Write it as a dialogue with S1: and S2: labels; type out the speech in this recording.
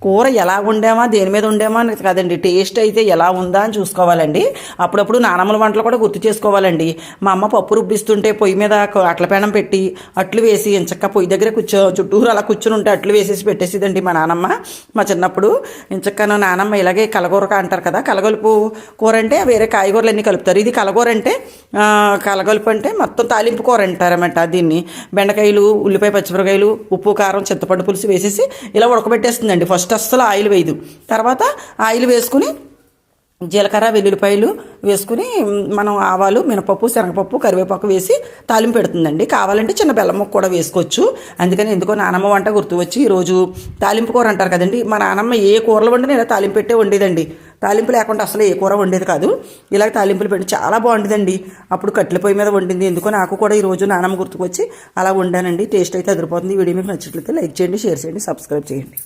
S1: కూర ఎలా వండామా దేని మీద వండామా అని కాదండి, టేస్ట్ అయితే ఎలా ఉందా అని చూసుకోవాలండి. అప్పుడప్పుడు నానమ్మల వంటలు కూడా గుర్తు చేసుకోవాలండి. మా అమ్మ పప్పు రుబ్బిస్తుంటే పొయ్యి మీద అట్ల పేనం పెట్టి అట్లు వేసి ఇంచక్క పొయ్యి దగ్గర చుట్టూరు అలా కూర్చుని ఉంటే అట్లు వేసేసి పెట్టేసిదండి మా నానమ్మ. మా చిన్నప్పుడు ఇంచక్కను నానమ్మ ఇలాగే కలగూర అంటారు కదా, కలగలుపు కూర అంటే వేరే కాయగూరలు అన్నీ కలుపుతారు. ఇది కలగూర అంటే కలగలుపు అంటే మొత్తం తాలింపు కూర అంటారన్నమాట. దీన్ని బెండకాయలు, ఉల్లిపాయ, పచ్చిమిరకాయలు, ఉప్పు, కారం, చింతపండు పులుసు వేసేసి ఇలా ఉడకబెట్టేస్తుందండి. ఫస్ట్ అస్సలు ఆయిల్ వేయదు. తర్వాత ఆయిల్ వేసుకుని జీలకర్ర, వెల్లుల్లిపాయలు వేసుకుని మనం ఆవాలు, మినపప్పు, శనగపప్పు, కరివేపాకు వేసి తాలింపు పెడుతుందండి. కావాలంటే చిన్న బెల్లం ముక్క కూడా వేసుకోవచ్చు. అందుకని ఎందుకో నానమ్మ వంట గుర్తు వచ్చి ఈరోజు తాలింపు కూర అంటారు కదండి, మా నానమ్మ ఏ కూరలు వండి నేను తాలింపు పెట్టే వండేదండి. తాలింపు లేకుండా అసలు ఏ కూర వండేది కాదు. ఇలాగ తాలింపులు పెట్టి చాలా బాగుంటుందండి. అప్పుడు కట్టెల పొయ్యి మీద వండింది. ఎందుకో నాకు కూడా ఈరోజు నానమ్మ గుర్తుకు వచ్చి అలా వండానండి. టేస్ట్ అయితే అదిరిపోతుంది. ఈ వీడియో మీకు నచ్చినట్లయితే లైక్ చేయండి, షేర్ చేయండి, సబ్స్క్రైబ్ చేయండి.